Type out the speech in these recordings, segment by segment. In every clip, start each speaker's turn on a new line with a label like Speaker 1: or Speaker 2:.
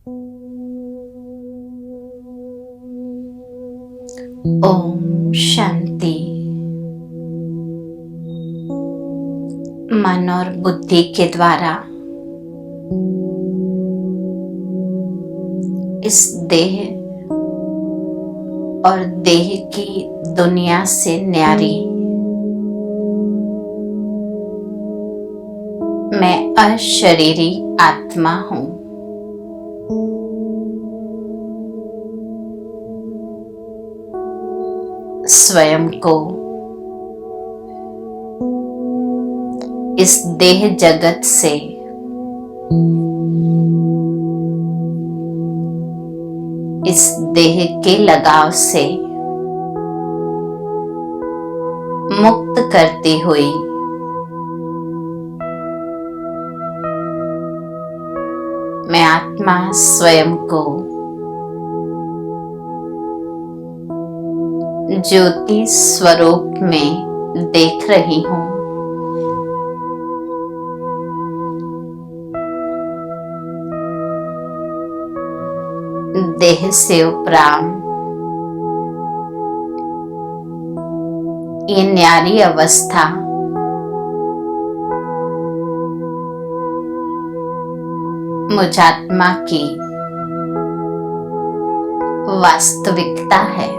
Speaker 1: ओम शांति। मन और बुद्धि के द्वारा इस देह और देह की दुनिया से न्यारी मैं अशरीरी आत्मा हूँ। स्वयं को इस देह जगत से इस देह के लगाव से मुक्त करती हुई मैं आत्मा स्वयं को ज्योति स्वरूप में देख रही हूँ। देह से उपराम ये न्यारी अवस्था मुझ आत्मा की वास्तविकता है।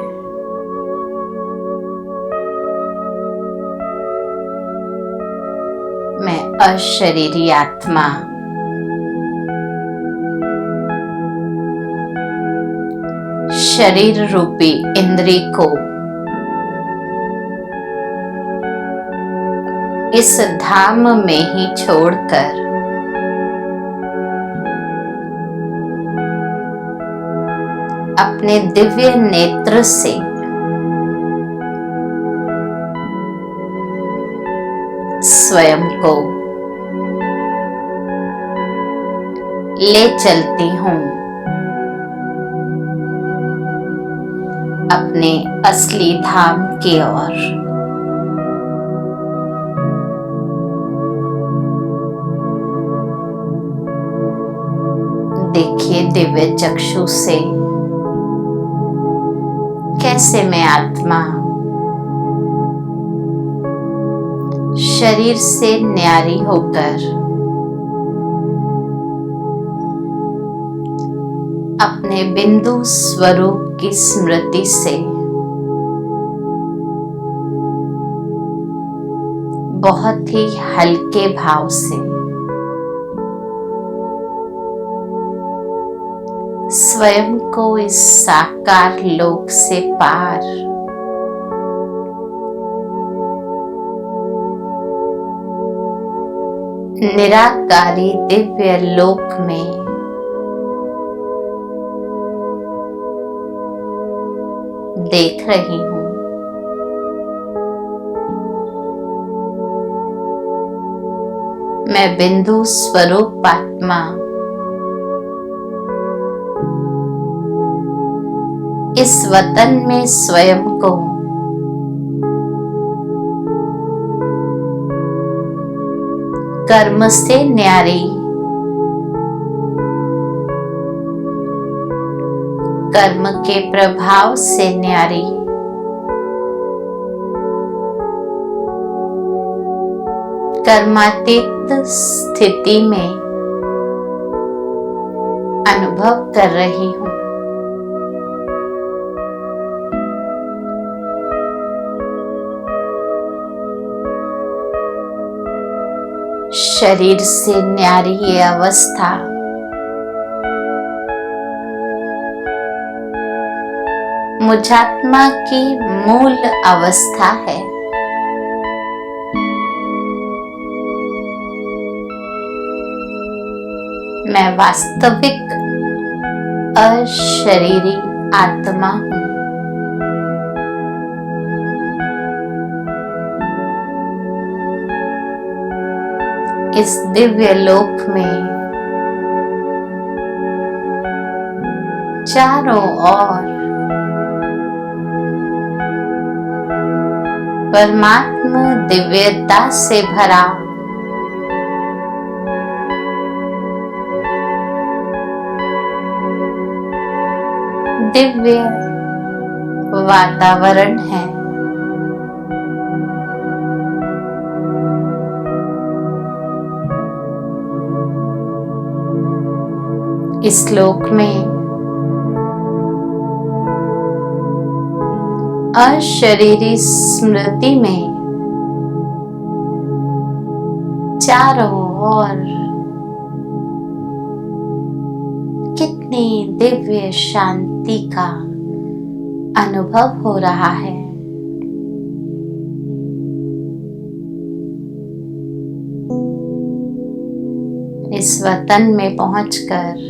Speaker 1: मैं अशरीरी आत्मा शरीर रूपी इंद्रिय को इस धाम में ही छोड़कर अपने दिव्य नेत्र से स्वयं को ले चलती हूँ अपने असली धाम की ओर। देखिए दिव्य चक्षु से कैसे मैं आत्मा शरीर से न्यारी होकर अपने बिंदु स्वरूप की स्मृति से बहुत ही हल्के भाव से स्वयं को इस साकार लोक से पार निराकारी दिव्य लोक में देख रही हूँ। मैं बिंदु स्वरूप आत्मा इस वतन में स्वयं को कर्म से न्यारी, कर्म के प्रभाव से न्यारी, कर्मातीत स्थिति में अनुभव कर रही हूँ। शरीर से न्यारी ये अवस्था मुझ आत्मा की मूल अवस्था है। मैं वास्तविक अशरीरी आत्मा हूँ। इस दिव्य लोक में चारों ओर परमात्मा दिव्यता से भरा दिव्य वातावरण है। इस लोक में अशरीरी स्मृति में चारों ओर कितनी दिव्य शांति का अनुभव हो रहा है। इस वतन में पहुंचकर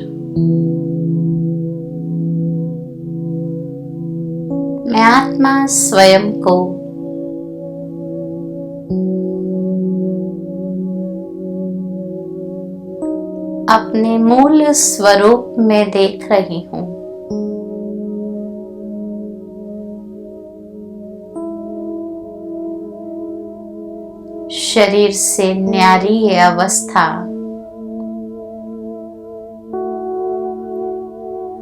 Speaker 1: मैं आत्मा स्वयं को अपने मूल स्वरूप में देख रही हूँ। शरीर से न्यारी ये अवस्था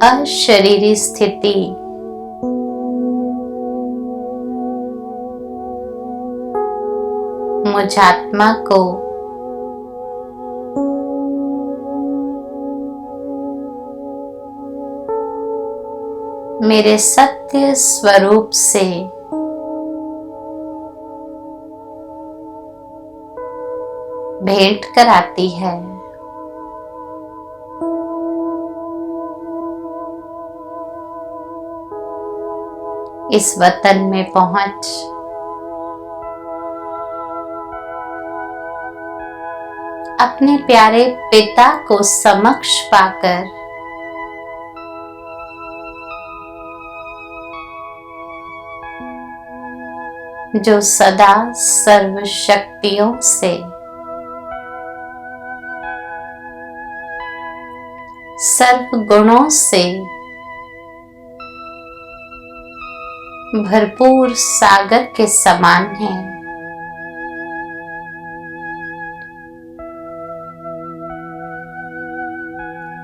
Speaker 1: अशरीरी स्थिति मुझ आत्मा को मेरे सत्य स्वरूप से भेंट कराती है। इस वतन में पहुंच अपने प्यारे पिता को समक्ष पाकर जो सदा सर्व शक्तियों से सर्व गुणों से भरपूर सागर के समान है,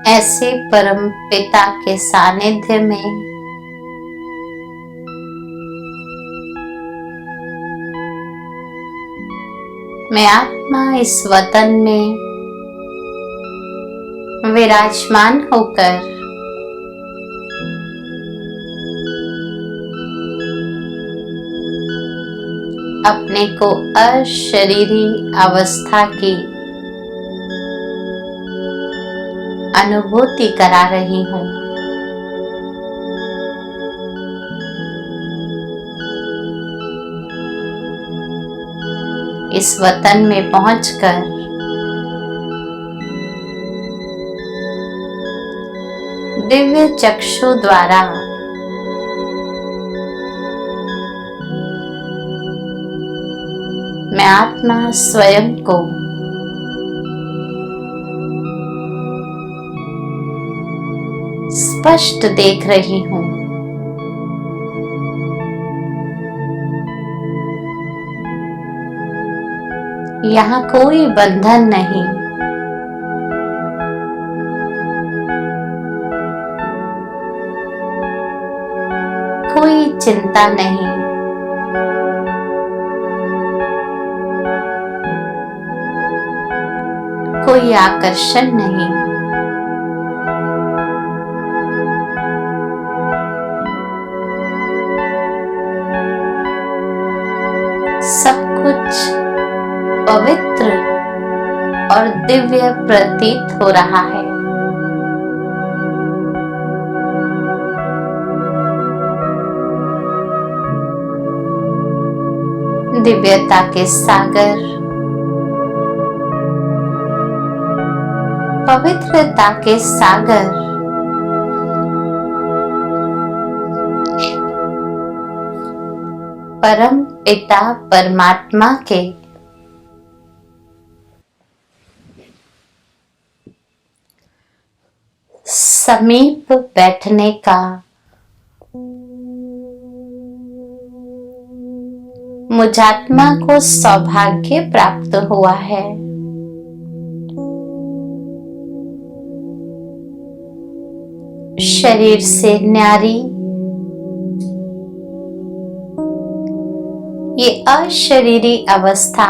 Speaker 1: ऐसे परम पिता के सानिध्य में मैं आत्मा इस वतन में विराजमान होकर अपने को अशरीरी अवस्था की अनुभूति करा रही हूँ। इस वतन में पहुंचकर दिव्य चक्षु द्वारा मैं आत्मा स्वयं को स्पष्ट देख रही हूँ। यहाँ कोई बंधन नहीं, कोई चिंता नहीं, कोई आकर्षण नहीं। सब कुछ पवित्र और दिव्य प्रतीत हो रहा है। दिव्यता के सागर, पवित्रता के सागर परम पिता परमात्मा के समीप बैठने का मुझ आत्मा को सौभाग्य प्राप्त हुआ है। शरीर से न्यारी ये अशरीरी अवस्था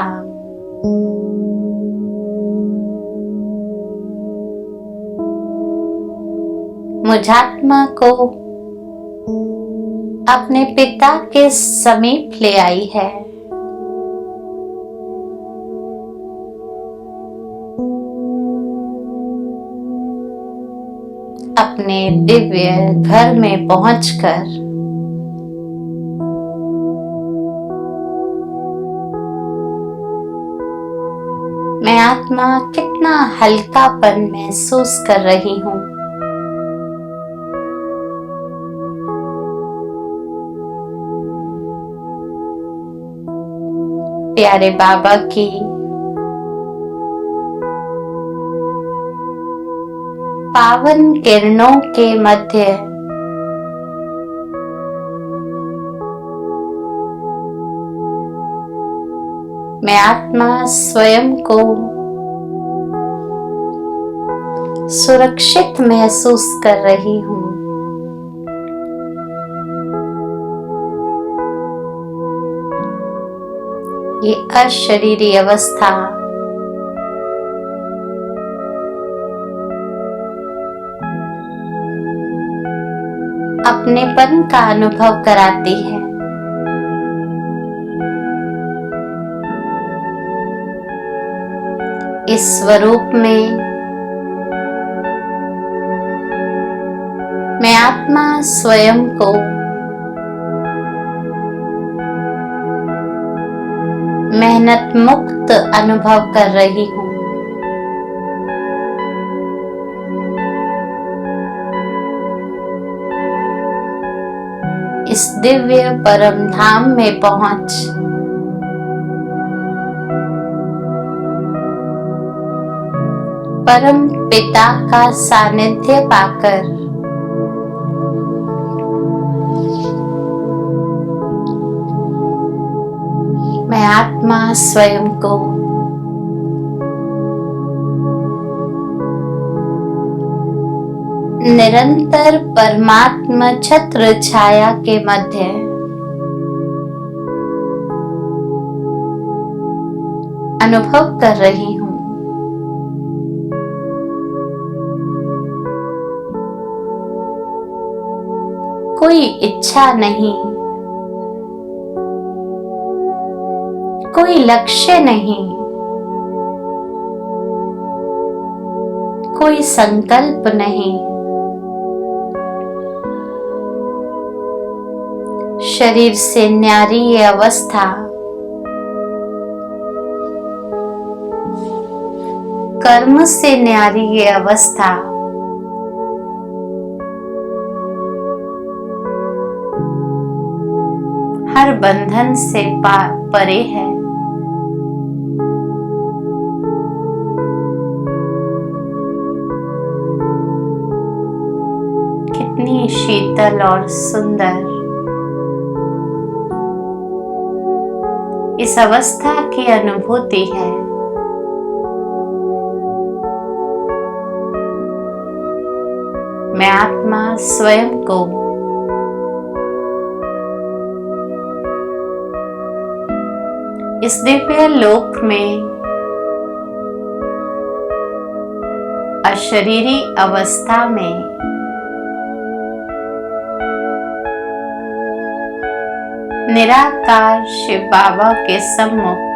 Speaker 1: मुझात्मा को अपने पिता के समीप ले आई है। अपने दिव्य घर में पहुंचकर मैं आत्मा कितना हल्कापन महसूस कर रही हूँ। प्यारे बाबा की पावन किरणों के मध्य मैं आत्मा स्वयं को सुरक्षित महसूस कर रही हूँ। ये अशरीरी अवस्था अपनेपन का अनुभव कराती है। इस स्वरूप में मैं आत्मा स्वयं को मेहनत मुक्त अनुभव कर रही हूँ। इस दिव्य परम धाम में पहुंच परम पिता का सानिध्य पाकर मैं आत्मा स्वयं को निरंतर परमात्मा छत्र छाया के मध्य अनुभव कर रही हूँ। कोई इच्छा नहीं, कोई लक्ष्य नहीं, कोई संकल्प नहीं। शरीर से न्यारी ये अवस्था कर्म से न्यारी ये अवस्था हर बंधन से परे है। कितनी शीतल और सुंदर इस अवस्था की अनुभूति है। मैं आत्मा स्वयं को इस दिव्य लोक में अशरीरी अवस्था में निराकार शिव बाबा के सम्मुख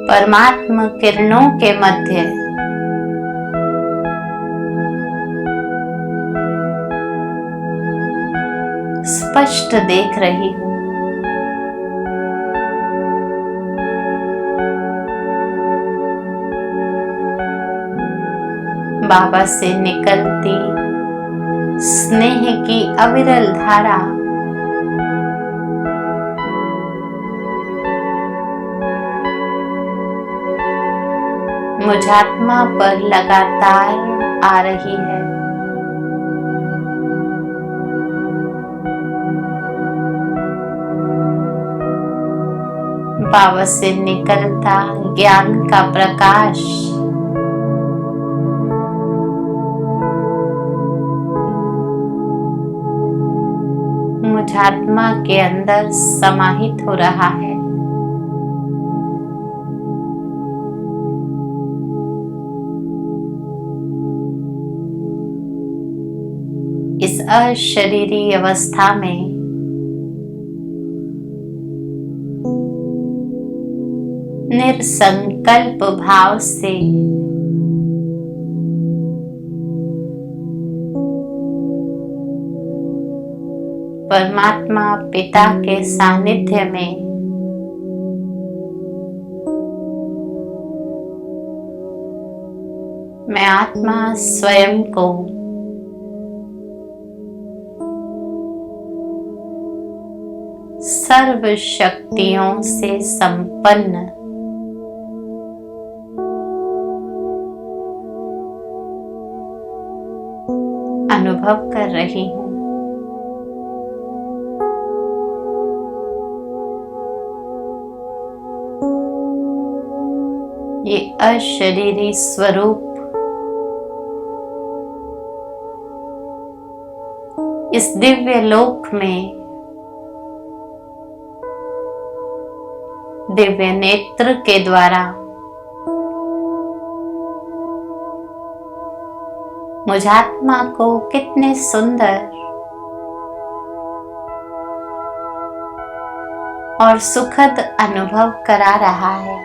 Speaker 1: परमात्मा किरणों के मध्य स्पष्ट देख रही हूँ। बाबा से निकलती स्नेह की अविरल धारा मुझात्मा पर लगातार आ रही है। पाव से निकलता ज्ञान का प्रकाश मुझ आत्मा के अंदर समाहित हो रहा है। इस अशरीरी अवस्था में निरसंकल्प भाव से परमात्मा पिता के सानिध्य में मैं आत्मा स्वयं को सर्व शक्तियों से संपन्न अनुभव कर रही हूँ। ये अशरीरी स्वरूप इस दिव्य लोक में दिव्य नेत्र के द्वारा मुझ आत्मा को कितने सुंदर और सुखद अनुभव करा रहा है।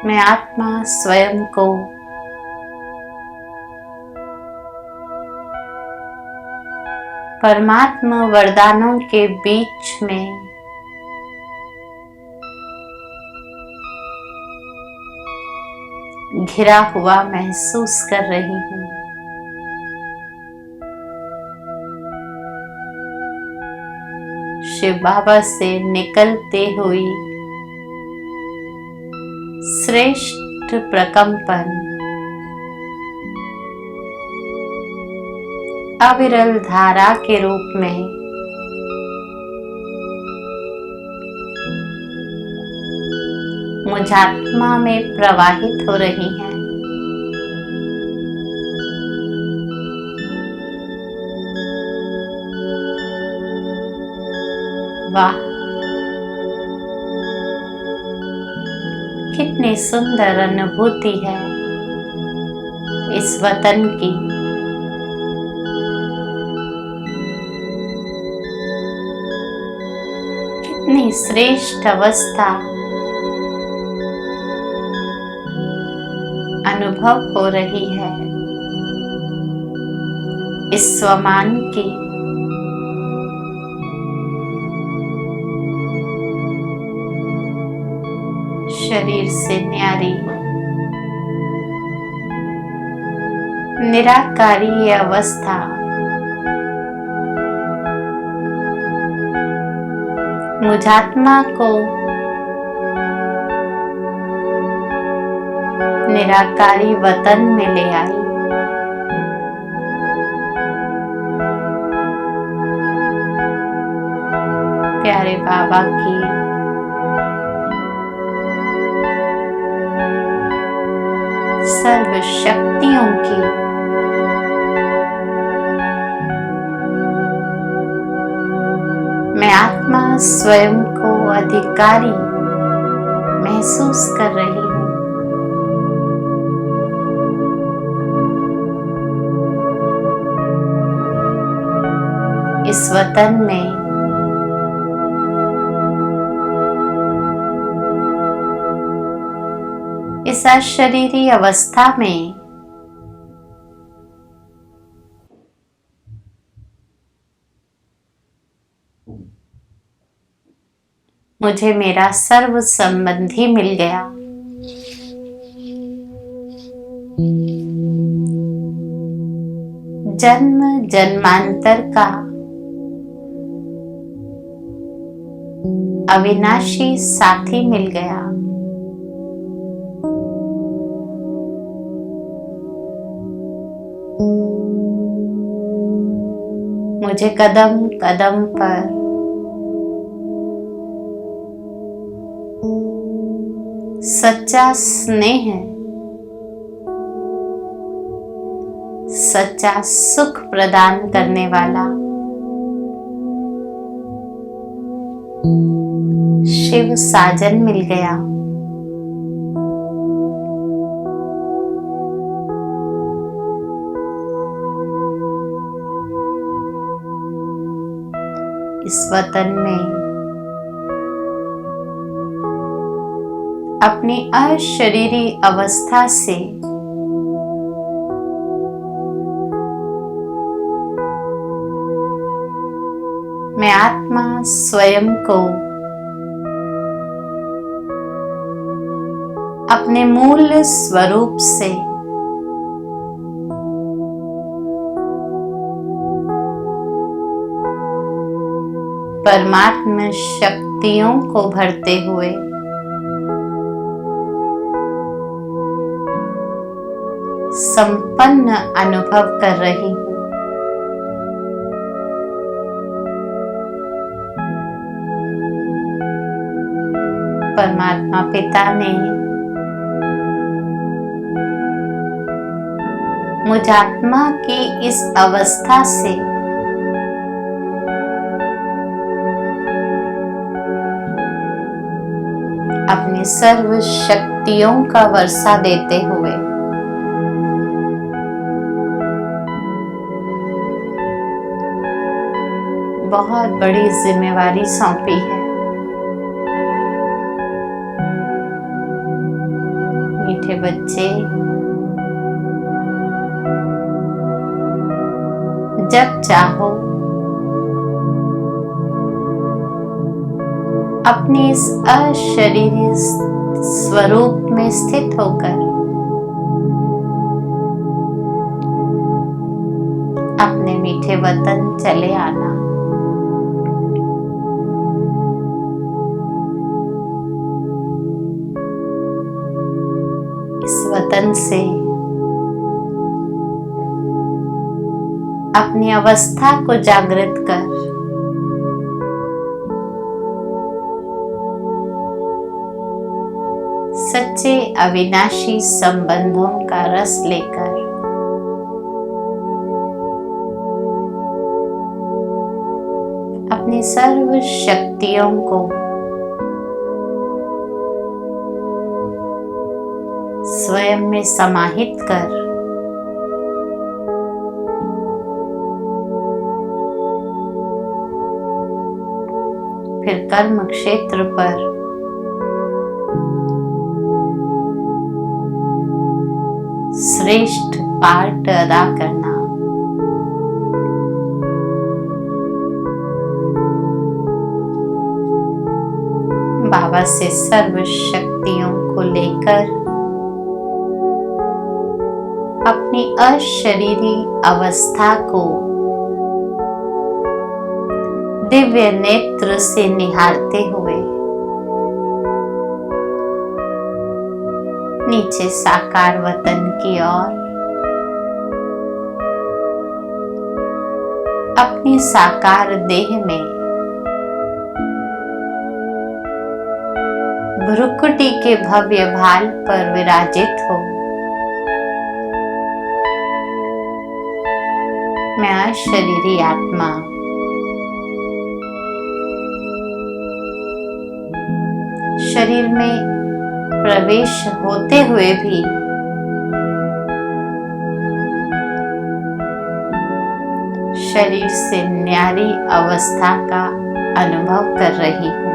Speaker 1: मैं आत्मा स्वयं को परमात्मा वरदानों के बीच में घिरा हुआ महसूस कर रही हूँ। शिव बाबा से निकलते हुई श्रेष्ठ प्रकंपन अविरल धारा के रूप में मुझ आत्मा में प्रवाहित हो रही हैं। वाह, कितनी सुंदर अनुभूति है इस वतन की। कितनी श्रेष्ठ अवस्था अनुभव हो रही है इस स्वमान की। शरीर से न्यारी निराकारी ये अवस्था मुझ आत्मा को निराकारी वतन में ले आई। प्यारे बाबा की सर्व शक्तियों की मैं आत्मा स्वयं को अधिकारी महसूस कर रही हूँ। इस वतन में इस अशरीरी अवस्था में मुझे मेरा सर्व संबंधी मिल गया। जन्म जन्मांतर का अविनाशी साथी मिल गया। मुझे कदम कदम पर सच्चा स्नेह, सच्चा सुख प्रदान करने वाला शिव साजन मिल गया। इस वतन में अपनी अशरीरी अवस्था से मैं आत्मा स्वयं को अपने मूल स्वरूप से परमात्मा शक्तियों को भरते हुए संपन्न अनुभव कर रही हूँ। परमात्मा पिता ने मुझ आत्मा की इस अवस्था से अपनी सर्व शक्तियों का वर्षा देते हुए बहुत बड़ी जिम्मेवारी सौंपी है। मीठे बच्चे, जब चाहो अपने इस अशरीरी स्वरूप में स्थित होकर अपने मीठे वतन चले आना। इस वतन से अपनी अवस्था को जागृत कर सच्चे अविनाशी संबंधों का रस लेकर अपनी सर्व शक्तियों को स्वयं में समाहित कर फिर कर्म क्षेत्र पर श्रेष्ठ पार्ट अदा करना। बाबा से सर्व शक्तियों को लेकर अपनी अशरीरी अवस्था को दिव्य नेत्र से निहारते हुए नीचे साकार वतन की ओर अपनी साकार देह में भ्रुकुटी के भव्य भाल पर विराजित हो। मैं अशरीरी आत्मा शरीर में प्रवेश होते हुए भी शरीर से न्यारी अवस्था का अनुभव कर रही हूँ।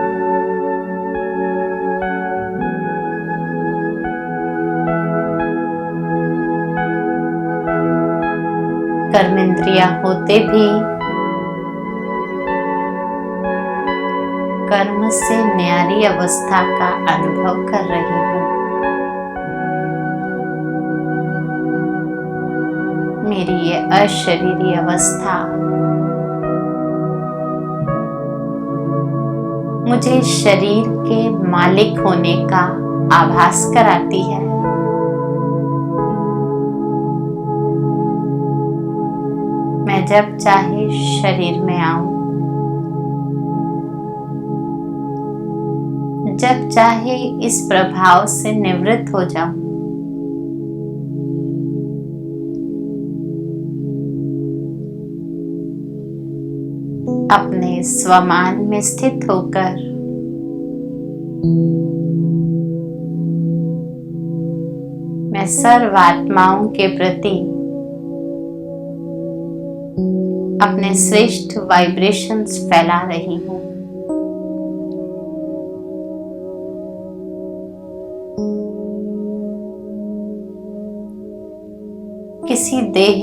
Speaker 1: कर्मेंद्रियां होते भी कर्म से न्यारी अवस्था का अनुभव कर रही हूँ। मेरी ये अशरीरी अवस्था मुझे शरीर के मालिक होने का आभास कराती है। मैं मैं जब चाहे शरीर में आऊं, जब चाहे इस प्रभाव से निवृत्त हो जाऊं। अपने स्वमान में स्थित होकर मैं सर्व आत्माओं के प्रति अपने श्रेष्ठ वाइब्रेशंस फैला रही हूँ। किसी देह,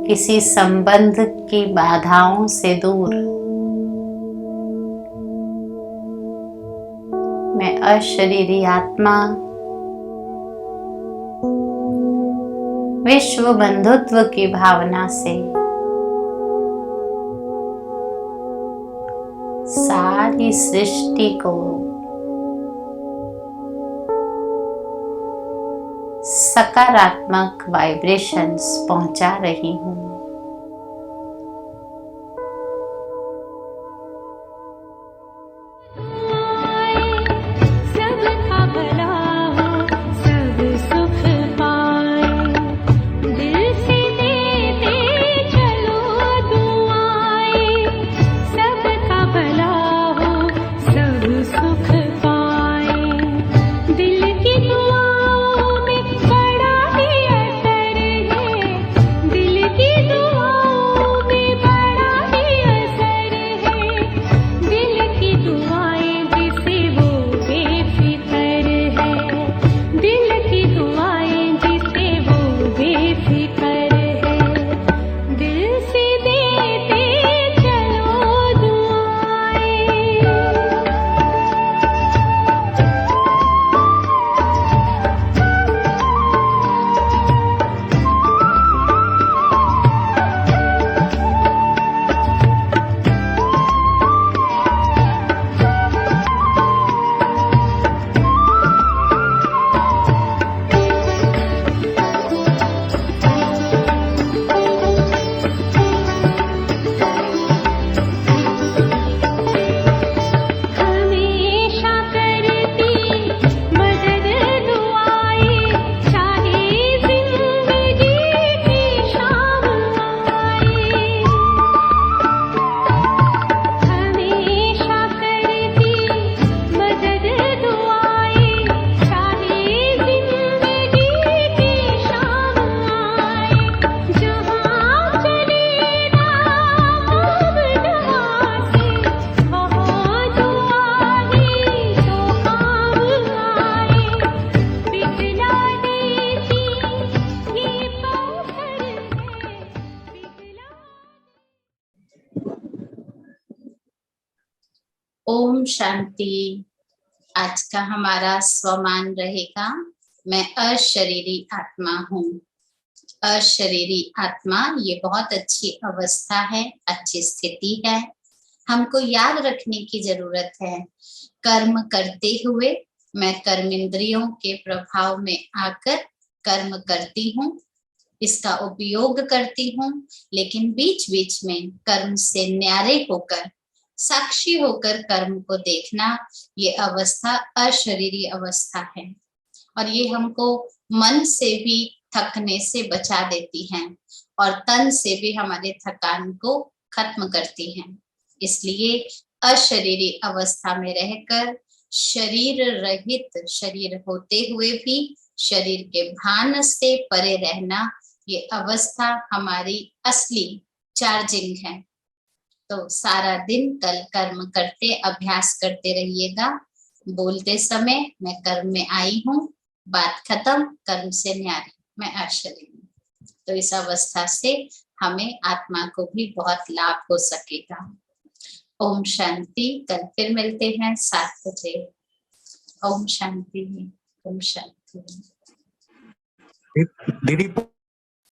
Speaker 1: किसी संबंध की बाधाओं से दूर मैं अशरीरी आत्मा विश्व बंधुत्व की भावना से सारी सृष्टि को सकारात्मक वाइब्रेशंस पहुंचा रही हूँ। ओम शांति। आज का हमारा स्वमान रहेगा, मैं अशरीरी आत्मा हूँ। अशरीरी आत्मा ये बहुत अच्छी अवस्था है, अच्छी स्थिति है। हमको याद रखने की जरूरत है, कर्म करते हुए मैं कर्मेंद्रियों के प्रभाव में आकर कर्म करती हूँ, इसका उपयोग करती हूँ, लेकिन बीच बीच में कर्म से न्यारे होकर, साक्षी होकर कर्म को देखना, ये अवस्था अशरीरी अवस्था है। और ये हमको मन से भी थकने से बचा देती हैं और तन से भी हमारे थकान को खत्म करती हैं। इसलिए अशरीरी अवस्था में रहकर शरीर रहित, शरीर होते हुए भी शरीर के भान से परे रहना, ये अवस्था हमारी असली चार्जिंग है। तो सारा दिन कल कर्म करते अभ्यास करते रहिएगा। बोलते समय मैं कर्म में आई हूँ, बात खत्म, कर्म से न्यारी, मैं अशरीरी हूँ। तो इस अवस्था से हमें आत्मा को भी बहुत लाभ हो सकेगा। ओम शांति। कल फिर मिलते हैं 7 बजे। ओम शांति। ओम शांति।
Speaker 2: दीदी